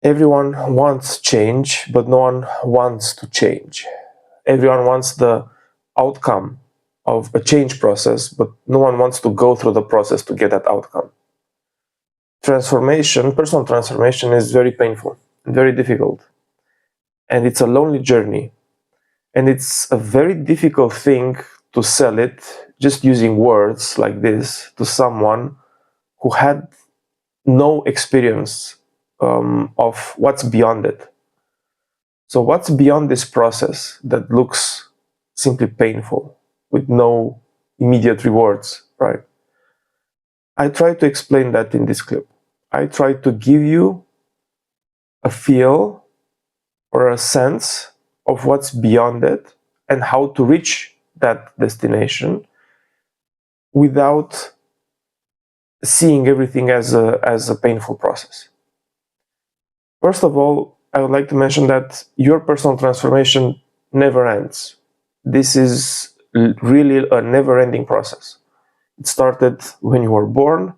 Everyone wants change, but no one wants to change. Everyone wants the outcome of a change process, but no one wants to go through the process to get that outcome. Personal transformation is very painful, very difficult, and it's a lonely journey. And it's a very difficult thing to sell it just using words like this to someone who had no experience of what's beyond it. So what's beyond this process that looks simply painful with no immediate rewards, right? I try to explain that in this clip. I try to give you a feel or a sense of what's beyond it and how to reach that destination without seeing everything as a painful process. First of all, I would like to mention that your personal transformation never ends. This is really a never-ending process. It started when you were born,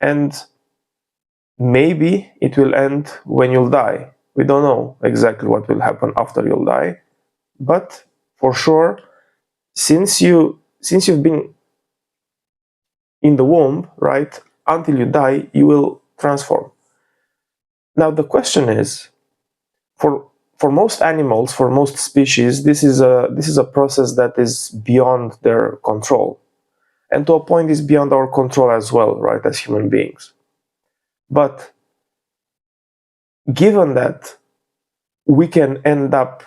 and maybe it will end when you'll die. We don't know exactly what will happen after you'll die, but for sure, since you've been in the womb, right, until you die, you will transform. Now the question is, for most animals, for most species, this is a process that is beyond their control, and to a point is beyond our control as well, right, as human beings. But given that we can end up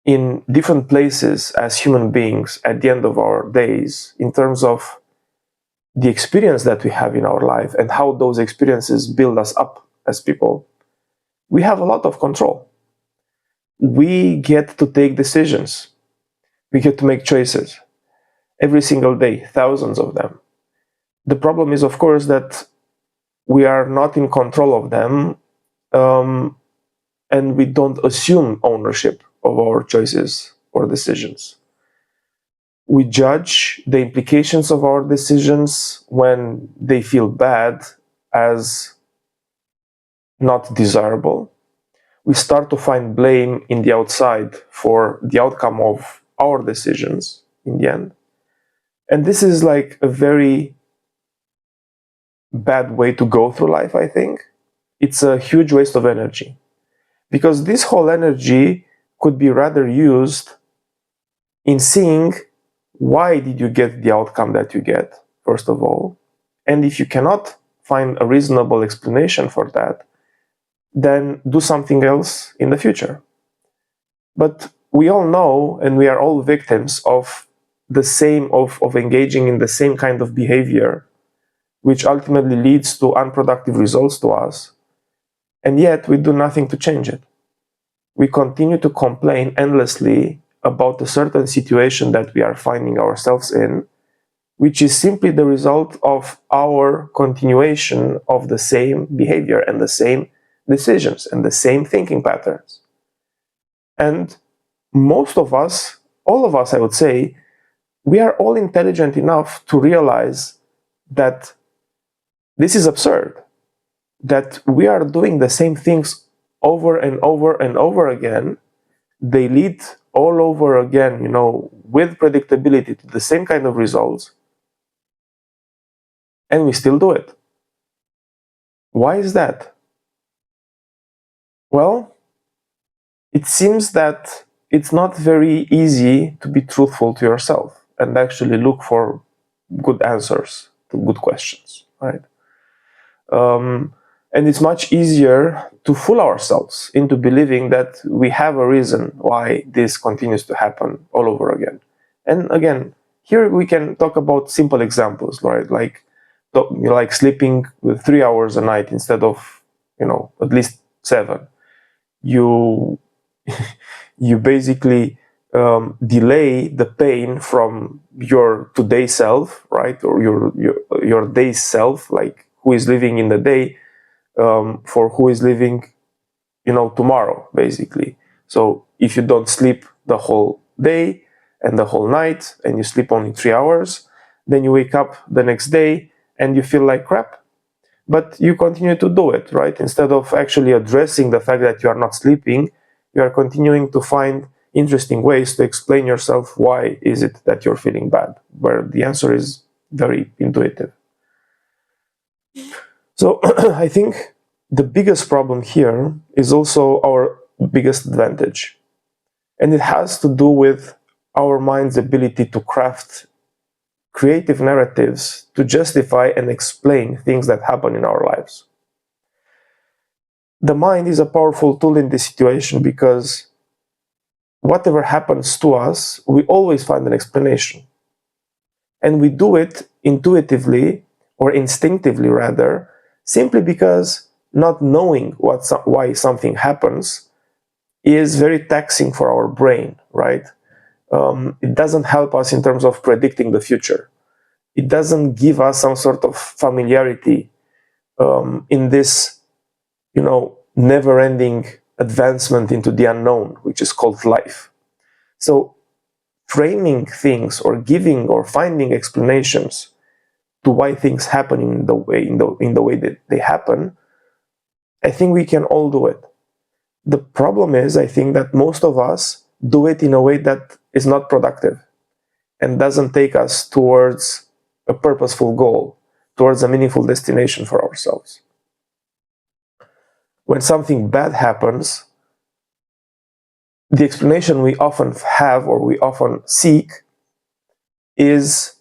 in different places as human beings at the end of our days in terms of the experience that we have in our life and how those experiences build us up as people, we have a lot of control. We get to take decisions. We get to make choices every single day, thousands of them. The problem is, of course, that we are not in control of them, and we don't assume ownership of our choices or decisions. We judge the implications of our decisions when they feel bad as not desirable. We start to find blame in the outside for the outcome of our decisions in the end. And this is like a very bad way to go through life, I think. It's a huge waste of energy, because this whole energy could be rather used in seeing why did you get the outcome that you get, first of all. And if you cannot find a reasonable explanation for that, then do something else in the future. But we all know, and we are all victims of the same, of engaging in the same kind of behavior, which ultimately leads to unproductive results to us. And yet we do nothing to change it. We continue to complain endlessly about a certain situation that we are finding ourselves in, which is simply the result of our continuation of the same behavior and the same decisions and the same thinking patterns. And most of us, all of us, I would say, we are all intelligent enough to realize that this is absurd, that we are doing the same things over and over and over again. They lead all over again, with predictability to the same kind of results, and we still do it. Why is that? Well, it seems that it's not very easy to be truthful to yourself and actually look for good answers to good questions, right? And it's much easier to fool ourselves into believing that we have a reason why this continues to happen all over again. And again, here we can talk about simple examples, right? Like sleeping 3 hours a night instead of, at least 7. You basically delay the pain from your today self, right? Or your day self, like who is living in the day, for who is living, tomorrow, basically. So if you don't sleep the whole day and the whole night, and you sleep only 3 hours, then you wake up the next day and you feel like crap. but you continue to do it, right? Instead of actually addressing the fact that you are not sleeping, you are continuing to find interesting ways to explain yourself why is it that you're feeling bad, where the answer is very intuitive. So I think the biggest problem here is also our biggest advantage. And it has to do with our mind's ability to craft creative narratives to justify and explain things that happen in our lives. The mind is a powerful tool in this situation because whatever happens to us, we always find an explanation. And we do it intuitively, or instinctively rather, simply because not knowing why something happens is very taxing for our brain, right? It doesn't help us in terms of predicting the future. It doesn't give us some sort of familiarity in this, never-ending advancement into the unknown, which is called life. So framing things or giving or finding explanations to why things happen in the way that they happen, I think we can all do it. The problem is, I think that most of us do it in a way that is not productive and doesn't take us towards a purposeful goal, towards a meaningful destination for ourselves. When something bad happens, the explanation we often have or we often seek is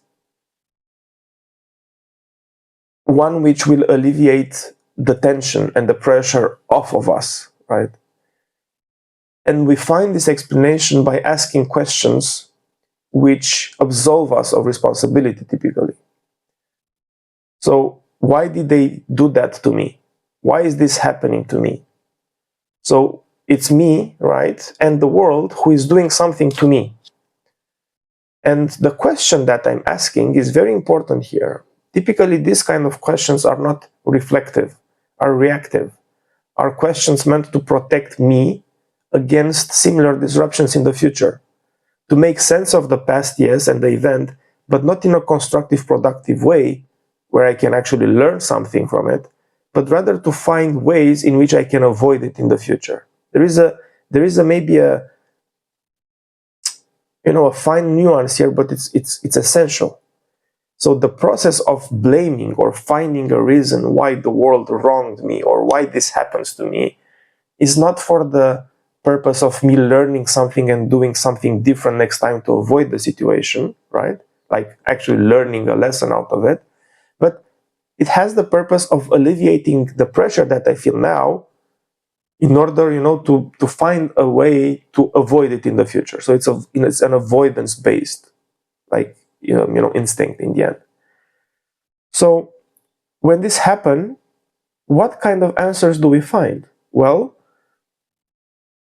one which will alleviate the tension and the pressure off of us, right? And we find this explanation by asking questions which absolve us of responsibility typically. So why did they do that to me? Why is this happening to me? So it's me, right, and the world who is doing something to me. And the question that I'm asking is very important here. Typically, these kind of questions are not reflective, are reactive, are questions meant to protect me against similar disruptions in the future, to make sense of the past, yes, and the event, but not in a constructive, productive way where I can actually learn something from it, but rather to find ways in which I can avoid it in the future. There is maybe a fine nuance here, but it's essential. So the process of blaming or finding a reason why the world wronged me or why this happens to me is not for the purpose of me learning something and doing something different next time to avoid the situation, right? Like actually learning a lesson out of it. But it has the purpose of alleviating the pressure that I feel now in order, to find a way to avoid it in the future. So it's an avoidance-based, like, instinct in the end. So when this happens, what kind of answers do we find? Well,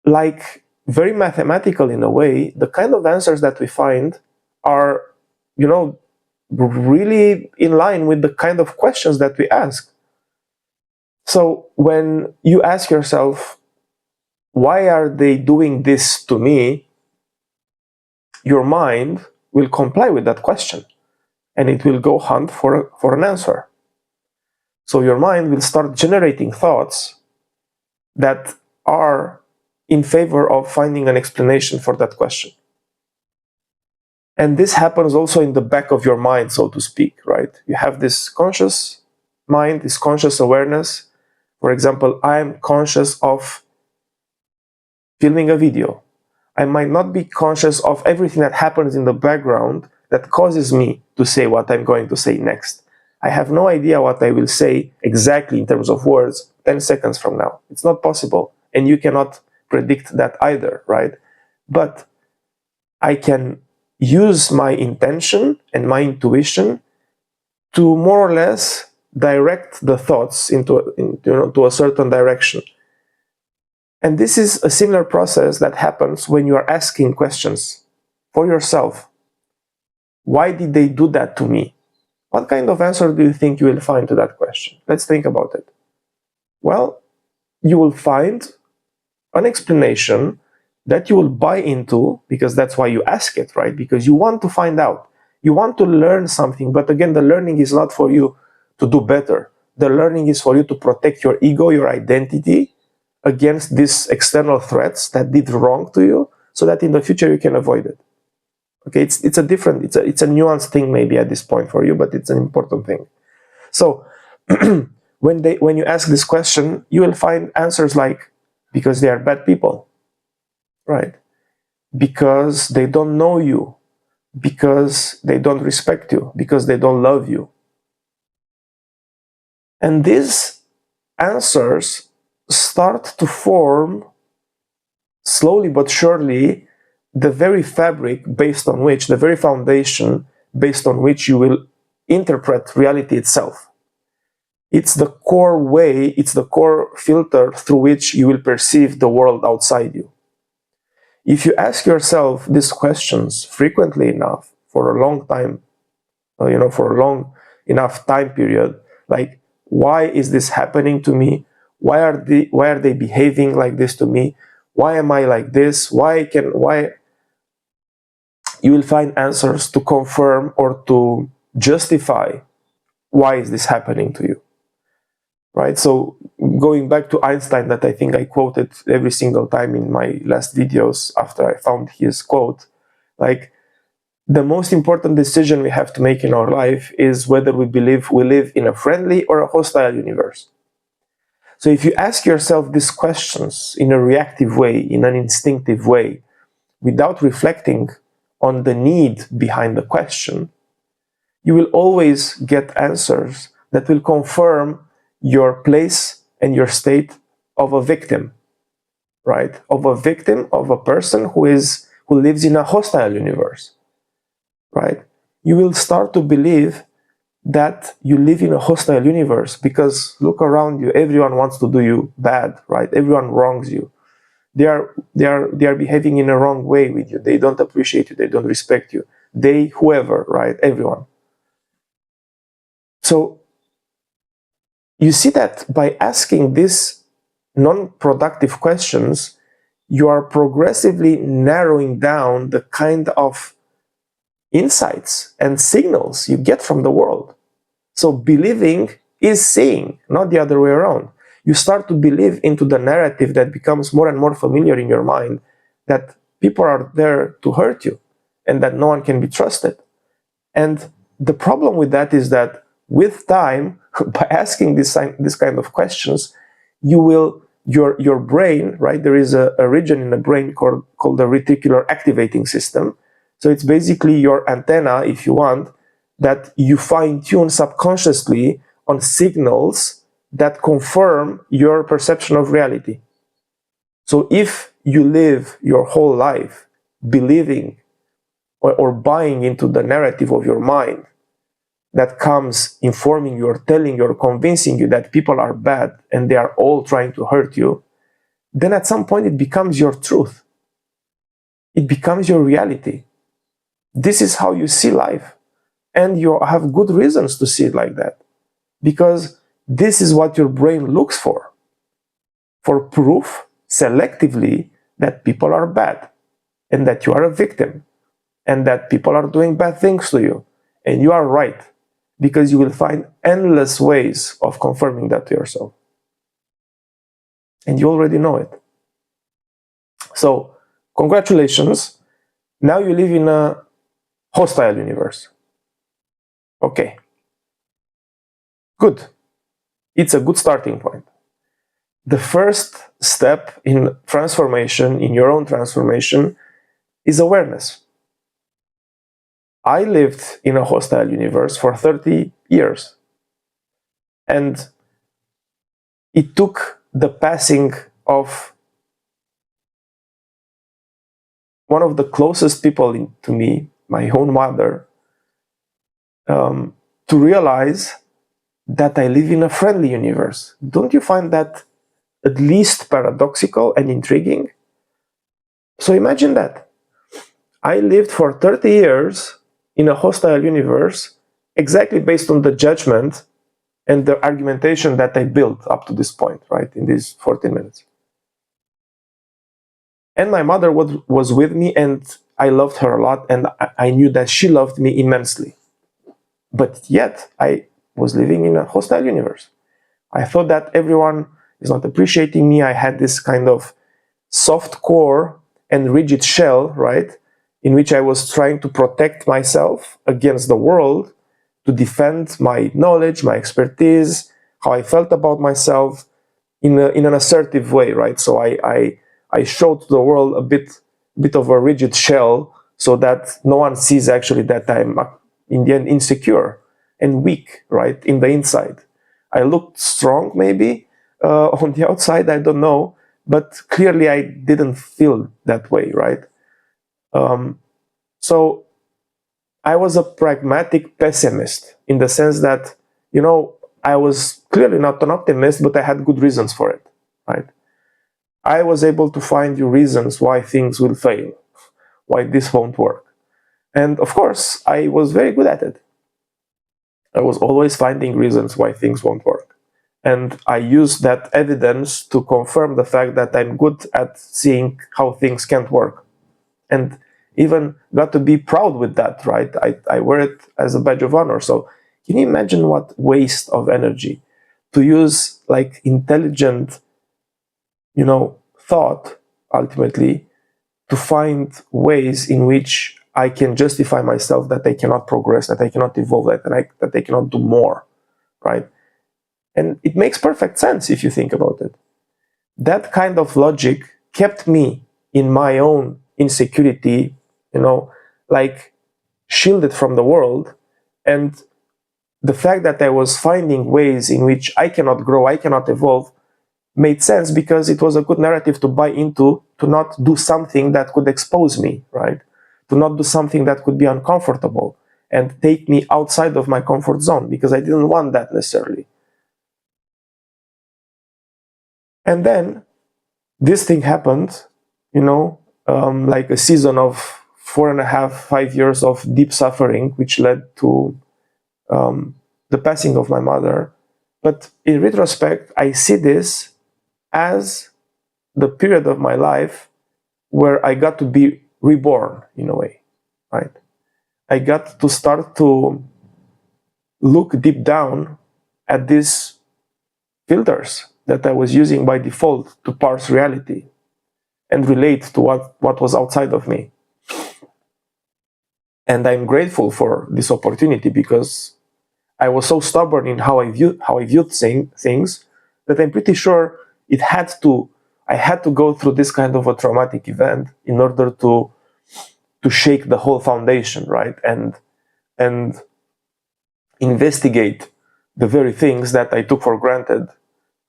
like very mathematical in a way, the kind of answers that we find are, really in line with the kind of questions that we ask. So when you ask yourself, why are they doing this to me? Your mind will comply with that question and it will go hunt for an answer. So your mind will start generating thoughts that are in favor of finding an explanation for that question. And this happens also in the back of your mind, so to speak, right? You have this conscious mind, this conscious awareness. For example, I'm conscious of filming a video. I might not be conscious of everything that happens in the background that causes me to say what I'm going to say next. I have no idea what I will say exactly in terms of words 10 seconds from now. It's not possible. And you cannot predict that either, right? But I can use my intention and my intuition to more or less direct the thoughts into a certain direction. And this is a similar process that happens when you are asking questions for yourself. Why did they do that to me? What kind of answer do you think you will find to that question? Let's think about it. Well, you will find an explanation that you will buy into, because that's why you ask it, right? Because you want to find out. You want to learn something, but again, the learning is not for you to do better. The learning is for you to protect your ego, your identity against these external threats that did wrong to you, so that in the future you can avoid it. Okay, it's a different, it's a nuanced thing maybe at this point for you, but it's an important thing. So when you ask this question, you will find answers like, because they are bad people, right? Because they don't know you, because they don't respect you, because they don't love you. And these answers start to form, slowly but surely, the very fabric based on which, the very foundation based on which you will interpret reality itself. It's the core way, it's the core filter through which you will perceive the world outside you. If you ask yourself these questions frequently enough, for a long time, for a long enough time period, like, why is this happening to me? Why are they behaving like this to me? Why am I like this? Why? You will find answers to confirm or to justify why is this happening to you, right? So going back to Einstein, that I think I quoted every single time in my last videos after I found his quote, like, the most important decision we have to make in our life is whether we believe we live in a friendly or a hostile universe. So if you ask yourself these questions in a reactive way, in an instinctive way, without reflecting on the need behind the question, you will always get answers that will confirm your place and your state of a victim, right? Of a victim, of a person who lives in a hostile universe, right? You will start to believe that you live in a hostile universe because look around you, everyone wants to do you bad, right? Everyone wrongs you. They are behaving in a wrong way with you. They don't appreciate you. They don't respect you. They, whoever, right? Everyone. So you see that by asking these non-productive questions, you are progressively narrowing down the kind of insights and signals you get from the world. So believing is seeing, not the other way around. You start to believe into the narrative that becomes more and more familiar in your mind, that people are there to hurt you and that no one can be trusted. And the problem with that is that with time, by asking this kind of questions, your brain, right? There is a region in the brain called the reticular activating system. So it's basically your antenna, if you want, that you fine-tune subconsciously on signals that confirm your perception of reality. So if you live your whole life believing or buying into the narrative of your mind that comes informing you or telling you or convincing you that people are bad and they are all trying to hurt you, then at some point it becomes your truth. It becomes your reality. This is how you see life. And you have good reasons to see it like that. Because this is what your brain looks for proof selectively that people are bad and that you are a victim and that people are doing bad things to you. And you are right, because you will find endless ways of confirming that to yourself. And you already know it. So, congratulations. Now you live in a hostile universe. Okay. Good. It's a good starting point. The first step in transformation, in your own transformation, is awareness. I lived in a hostile universe for 30 years. And it took the passing of one of the closest people to me, my own mother, to realize that I live in a friendly universe. Don't you find that at least paradoxical and intriguing? So imagine that. I lived for 30 years in a hostile universe exactly based on the judgment and the argumentation that I built up to this point, right, in these 14 minutes. And my mother was with me, and I loved her a lot, and I knew that she loved me immensely. But yet, I was living in a hostile universe. I thought that everyone is not appreciating me. I had this kind of soft core and rigid shell, right, in which I was trying to protect myself against the world, to defend my knowledge, my expertise, how I felt about myself in an assertive way, right? So I showed to the world a bit of a rigid shell, so that no one sees actually that I'm in the end insecure and weak, right, in the inside. I looked strong, maybe on the outside, I don't know, but clearly I didn't feel that way, right? So I was a pragmatic pessimist in the sense that, I was clearly not an optimist, but I had good reasons for it, right? I was able to find you reasons why things will fail, why this won't work. And of course, I was very good at it. I was always finding reasons why things won't work. And I used that evidence to confirm the fact that I'm good at seeing how things can't work. And even got to be proud with that, right? I wear it as a badge of honor. So can you imagine what waste of energy to use like intelligent, thought ultimately to find ways in which I can justify myself that I cannot progress, that I cannot evolve, that I cannot do more, right? And it makes perfect sense if you think about it. That kind of logic kept me in my own insecurity, like shielded from the world. And the fact that I was finding ways in which I cannot grow, I cannot evolve, made sense because it was a good narrative to buy into, to not do something that could expose me, right? To not do something that could be uncomfortable and take me outside of my comfort zone, because I didn't want that necessarily. And then this thing happened, like a season of 4.5, 5 years of deep suffering, which led to the passing of my mother. But in retrospect, I see this as the period of my life where I got to be reborn in a way, right? I got to start to look deep down at these filters that I was using by default to parse reality and relate to what was outside of me. And I'm grateful for this opportunity because I was so stubborn in how I viewed things that I'm pretty sure I had to go through this kind of a traumatic event in order to shake the whole foundation, right? And investigate the very things that I took for granted,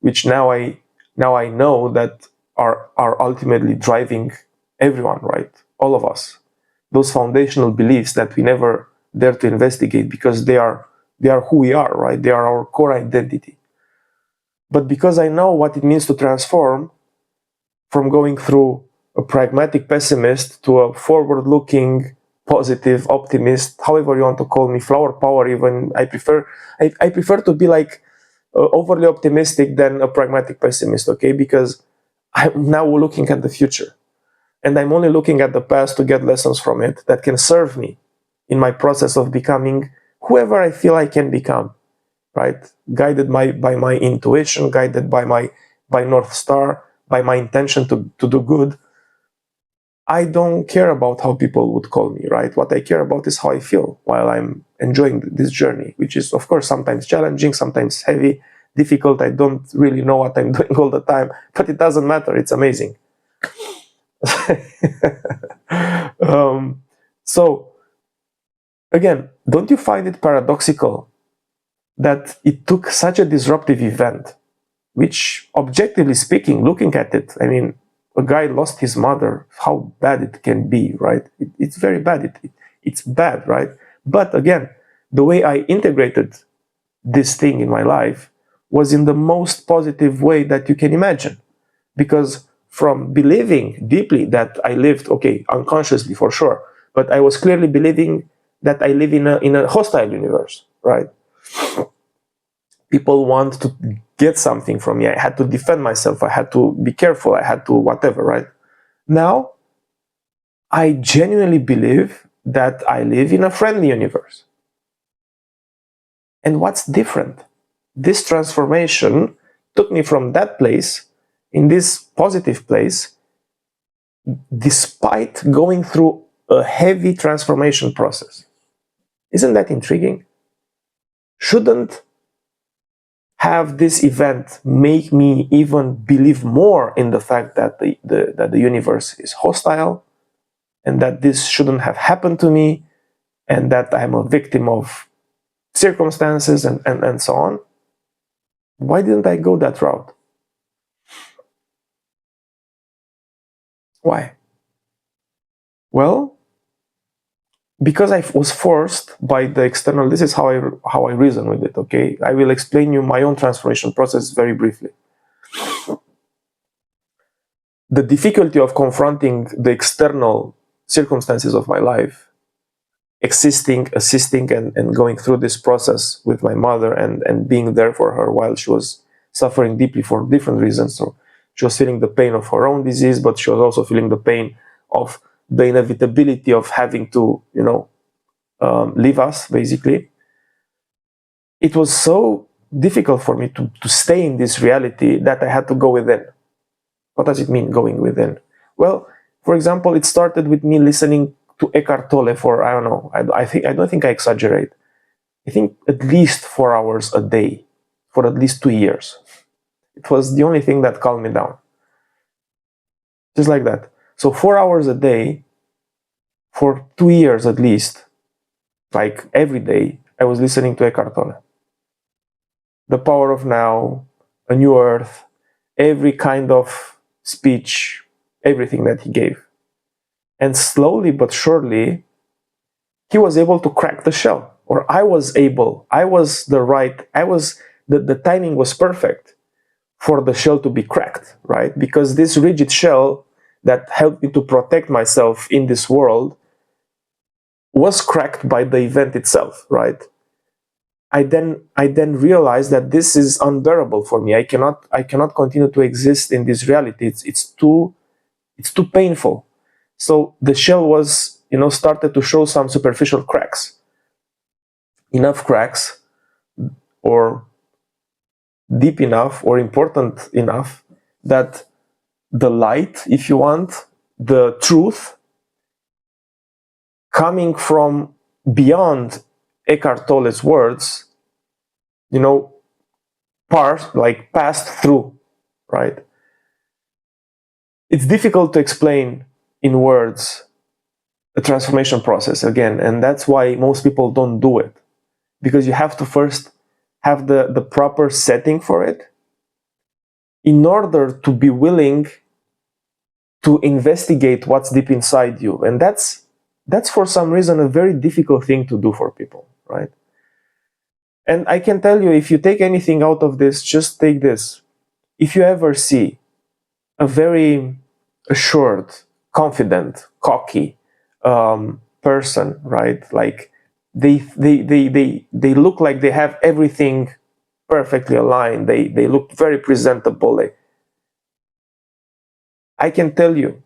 which now I know that are ultimately driving everyone, right? All of us. Those foundational beliefs that we never dare to investigate because they are who we are, right? They are our core identity. But because I know what it means to transform from going through a pragmatic pessimist to a forward-looking, positive, optimist, however you want to call me, flower power even, I prefer to be like overly optimistic than a pragmatic pessimist, okay? Because I'm now looking at the future. And I'm only looking at the past to get lessons from it that can serve me in my process of becoming whoever I feel I can become, right? Guided by my intuition, guided by North Star, by my intention to do good. I don't care about how people would call me, right? What I care about is how I feel while I'm enjoying this journey, which is, of course, sometimes challenging, sometimes heavy, difficult. I don't really know what I'm doing all the time, but it doesn't matter. It's amazing. um, so, again, don't you find it paradoxical that it took such a disruptive event, which, objectively speaking, looking at it, I mean, a guy lost his mother, how bad it can be, right? It's very bad. It's bad, right? But again, the way I integrated this thing in my life was in the most positive way that you can imagine. Because from believing deeply that I lived, okay, unconsciously for sure, but I was clearly believing that I live in a hostile universe, right? People want to get something from me. I had to defend myself. I had to be careful. I had to whatever, right? Now, I genuinely believe that I live in a friendly universe. And what's different? this transformation took me from that place in this positive place, despite going through a heavy transformation process. Isn't that intriguing? Shouldn't have this event make me even believe more in the fact that the universe is hostile, and that this shouldn't have happened to me, and that I'm a victim of circumstances and so on? Why didn't I go that route? Why? Well, because I was forced by the external. This is how I reason with it. Okay, I will explain you my own transformation process very briefly. The difficulty of confronting the external circumstances of my life, assisting, and going through this process with my mother, and being there for her while she was suffering deeply for different reasons. So she was feeling the pain of her own disease, but she was also feeling the pain of the inevitability of having to, leave us, basically. It was so difficult for me to stay in this reality that I had to go within. What does it mean, going within? Well, for example, it started with me listening to Eckhart Tolle for, I don't know, I don't think I exaggerate. I think at least 4 hours a day for at least 2 years. It was the only thing that calmed me down. Just like that. So 4 hours a day for 2 years at least, like every day, I was listening to Eckhart Tolle. The Power of Now, A New Earth, every kind of speech, everything that he gave. And slowly but surely, he was able to crack the shell. Or I was the timing was perfect for the shell to be cracked, right? Because this rigid shell that helped me to protect myself in this world was cracked by the event itself, right? I then realized that this is unbearable for me. I cannot continue to exist in this reality. It's too painful. So the shell was, started to show some superficial cracks. Enough cracks, or deep enough, or important enough, that the light, if you want, the truth coming from beyond Eckhart Tolle's words, passed through, right? It's difficult to explain in words a transformation process, again, and that's why most people don't do it, because you have to first have the proper setting for it in order to be willing to investigate what's deep inside you. And that's for some reason a very difficult thing to do for people, right? And I can tell you, if you take anything out of this, just take this. If you ever see a very assured, confident, cocky person, right? Like they look like they have everything perfectly aligned. They look very presentable. I can tell you,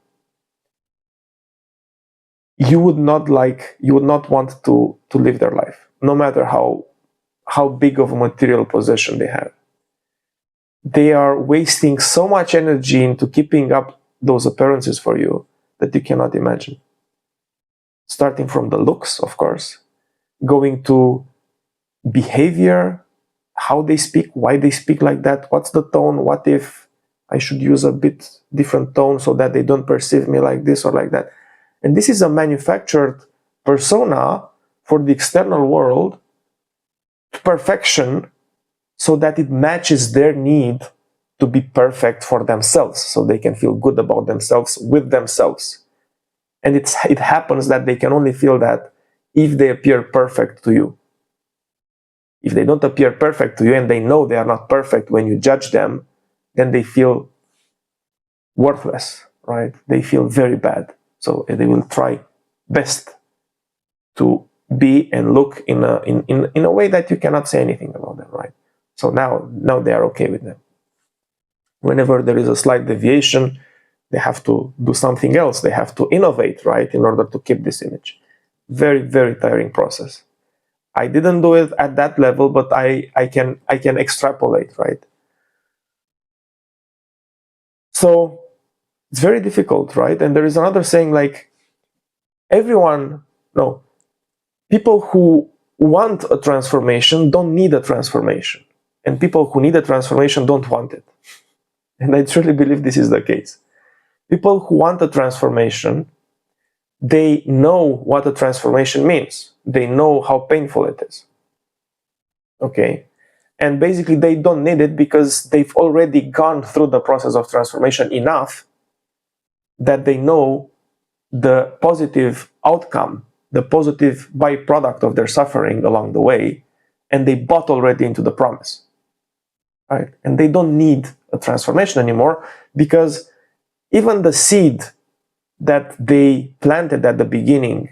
you would not want to live their life, no matter how big of a material possession they have. They are wasting so much energy into keeping up those appearances for you that you cannot imagine. Starting from the looks, of course, going to behavior, how they speak, why they speak like that, what's the tone, what if I should use a bit different tone so that they don't perceive me like this or like that. And this is a manufactured persona for the external world to perfection, so that it matches their need to be perfect for themselves, so they can feel good about themselves with themselves. And it happens that they can only feel that if they appear perfect to you. If they don't appear perfect to you, and they know they are not perfect when you judge them, then they feel worthless, right? They feel very bad. So they will try best to be and look in a way that you cannot say anything about them, right? So now they are okay with them. Whenever there is a slight deviation, they have to do something else. They have to innovate, right, in order to keep this image. Very, very tiring process. I didn't do it at that level, but I can extrapolate, right? So it's very difficult, right? And there is another saying like everyone, no, people who want a transformation don't need a transformation, and people who need a transformation don't want it. And I truly believe this is the case. People who want a transformation, they know what a transformation means. They know how painful it is. Okay? And basically they don't need it because they've already gone through the process of transformation enough that they know the positive outcome, the positive byproduct of their suffering along the way, and they bought already into the promise. Right? And they don't need a transformation anymore because even the seed that they planted at the beginning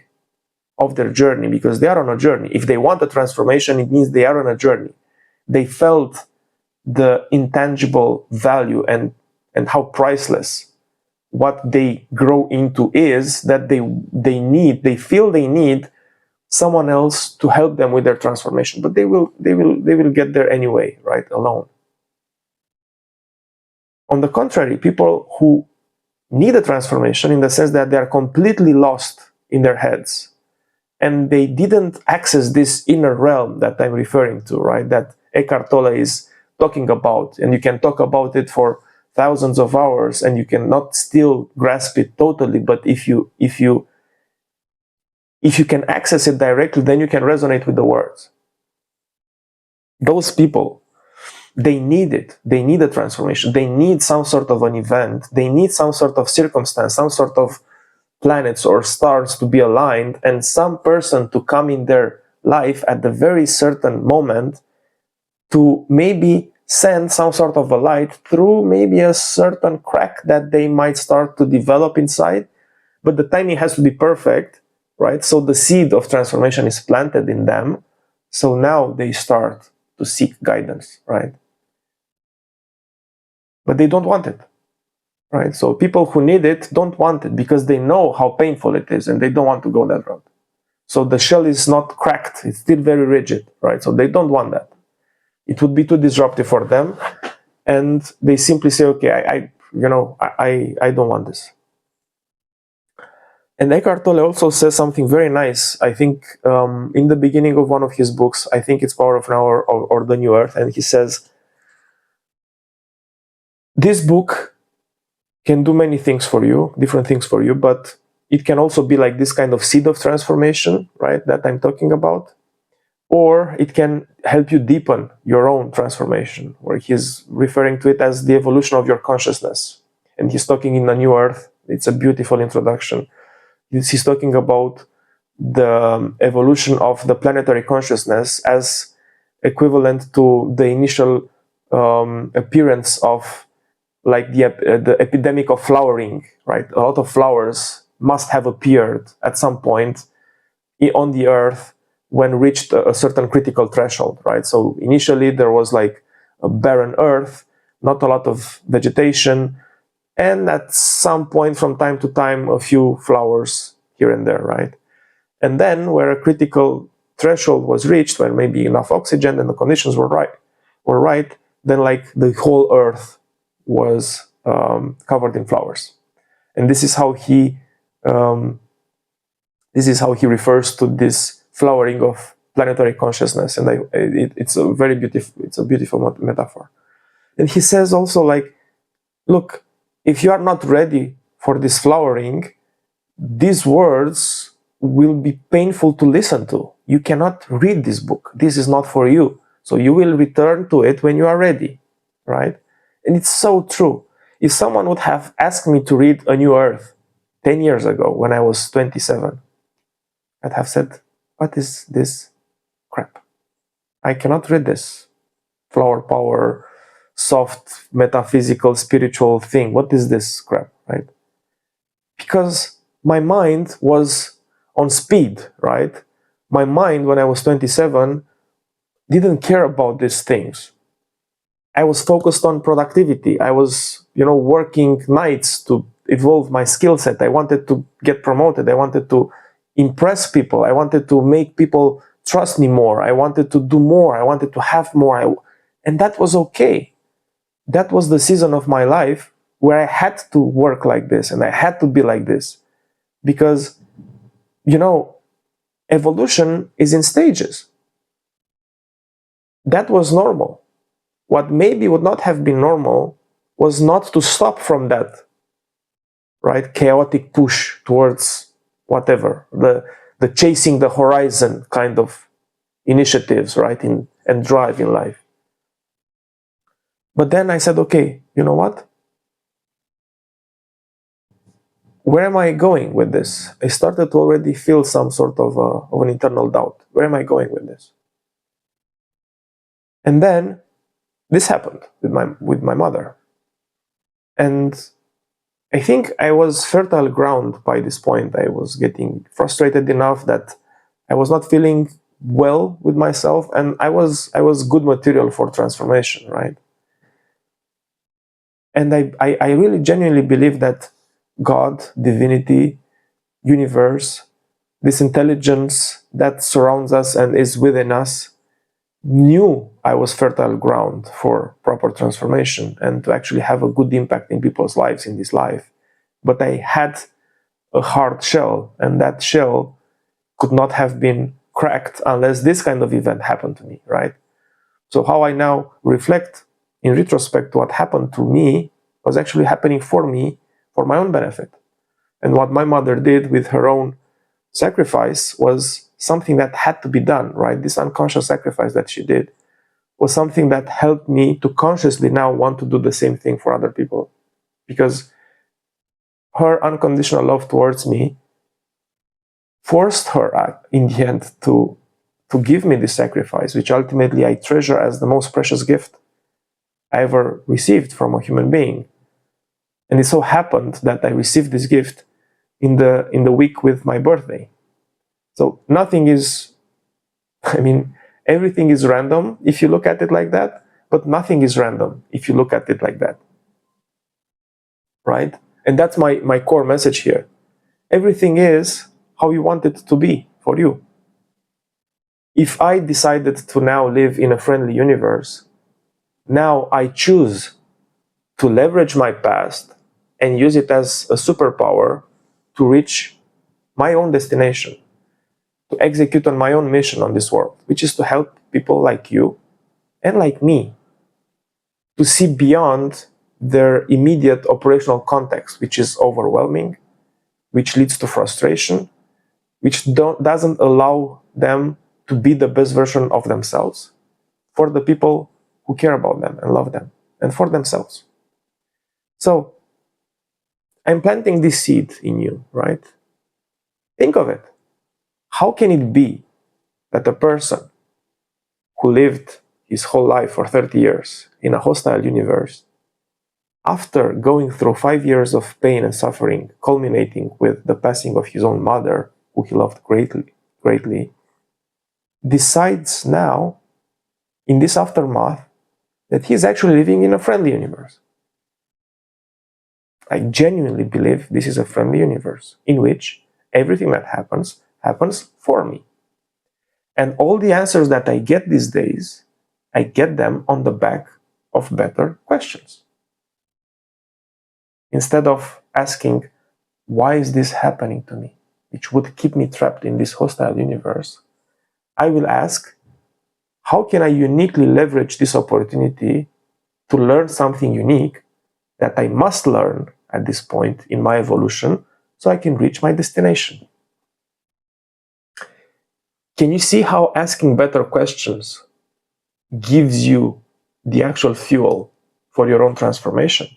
of their journey, because they are on a journey. If they want a transformation, it means they are on a journey. They felt the intangible value and how priceless what they grow into is, that they feel they need someone else to help them with their transformation, but they will get there anyway, right, alone. On the contrary, people who need a transformation in the sense that they are completely lost in their heads and they didn't access this inner realm that I'm referring to, right, that Eckhart Tolle is talking about, and you can talk about it for thousands of hours and you cannot still grasp it totally, but if you can access it directly, then you can resonate with the words. Those people, they need it. They need a transformation. They need some sort of an event. They need some sort of circumstance, some sort of planets or stars to be aligned, and some person to come in their life at the very certain moment to maybe send some sort of a light through maybe a certain crack that they might start to develop inside. But the timing has to be perfect, right? So the seed of transformation is planted in them. So now they start to seek guidance, right? But they don't want it, right? So people who need it don't want it because they know how painful it is and they don't want to go that route. So the shell is not cracked, it's still very rigid, right? So they don't want that. It would be too disruptive for them, and they simply say, okay, I don't want this. And Eckhart Tolle also says something very nice, I think, in the beginning of one of his books, I think it's Power of Now or The New Earth, and he says, this book can do many things for you, different things for you, but it can also be like this kind of seed of transformation, right, that I'm talking about. Or it can help you deepen your own transformation, where he's referring to it as the evolution of your consciousness. And he's talking in The New Earth. It's a beautiful introduction. He's talking about the evolution of the planetary consciousness as equivalent to the initial appearance of like the epidemic of flowering, right? A lot of flowers must have appeared at some point on the earth when reached a certain critical threshold, right? So initially there was like a barren earth, not a lot of vegetation, and at some point from time to time a few flowers here and there, right? And then where a critical threshold was reached, when maybe enough oxygen and the conditions were right, then like the whole earth was covered in flowers. And this is how he refers to this flowering of planetary consciousness, and it's a beautiful metaphor. And he says also, like, look, if you are not ready for this flowering, these words will be painful to listen to. You cannot read this book. This is not for you. So you will return to it when you are ready, right? And it's so true. If someone would have asked me to read A New Earth 10 years ago when I was 27, I'd have said, what is this crap? I cannot read this flower power, soft, metaphysical, spiritual thing. What is this crap, right? Because my mind was on speed, right? My mind, when I was 27, didn't care about these things. I was focused on productivity. I was, working nights to evolve my skill set. I wanted to get promoted. I wanted to impress people. I wanted to make people trust me more. I wanted to do more. I wanted to have more. And that was okay. That was the season of my life where I had to work like this and I had to be like this. Because, evolution is in stages. That was normal. What maybe would not have been normal was not to stop from that, right? Chaotic push towards whatever, the chasing the horizon kind of initiatives, right? And drive in life. But then I said, okay, you know what? Where am I going with this? I started to already feel some sort of an internal doubt. Where am I going with this? And then this happened with my mother. And I think I was fertile ground by this point. I was getting frustrated enough that I was not feeling well with myself, and I was good material for transformation, right? And I really genuinely believe that God, divinity, universe, this intelligence that surrounds us and is within us knew I was fertile ground for proper transformation and to actually have a good impact in people's lives in this life. But I had a hard shell, and that shell could not have been cracked unless this kind of event happened to me, right? So how I now reflect in retrospect what happened to me was actually happening for me, for my own benefit. And what my mother did with her own sacrifice was something that had to be done, right? This unconscious sacrifice that she did was something that helped me to consciously now want to do the same thing for other people. Because her unconditional love towards me forced her in the end to give me this sacrifice, which ultimately I treasure as the most precious gift I ever received from a human being. And it so happened that I received this gift in the week with my birthday. So nothing is, everything is random if you look at it like that, but nothing is random if you look at it like that, right? And that's my core message here. Everything is how you want it to be for you. If I decided to now live in a friendly universe, now I choose to leverage my past and use it as a superpower to reach my own destination, to execute on my own mission on this world, which is to help people like you and like me to see beyond their immediate operational context, which is overwhelming, which leads to frustration, which doesn't allow them to be the best version of themselves for the people who care about them and love them, and for themselves. So I'm planting this seed in you, right? Think of it. How can it be that a person who lived his whole life for 30 years in a hostile universe, after going through 5 years of pain and suffering, culminating with the passing of his own mother, who he loved greatly, decides now, in this aftermath, that he's actually living in a friendly universe? I genuinely believe this is a friendly universe in which everything that happens for me. And all the answers that I get these days, I get them on the back of better questions. Instead of asking, why is this happening to me? Which would keep me trapped in this hostile universe. I will ask, how can I uniquely leverage this opportunity to learn something unique that I must learn at this point in my evolution so I can reach my destination? Can you see how asking better questions gives you the actual fuel for your own transformation?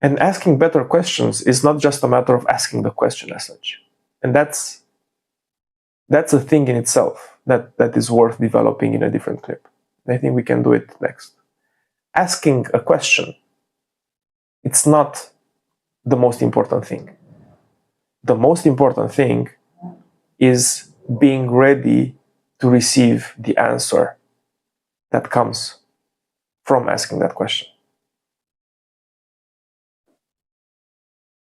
And asking better questions is not just a matter of asking the question as such. And that's a thing in itself that is worth developing in a different clip. I think we can do it next. Asking a question, it's not the most important thing. The most important thing is being ready to receive the answer that comes from asking that question.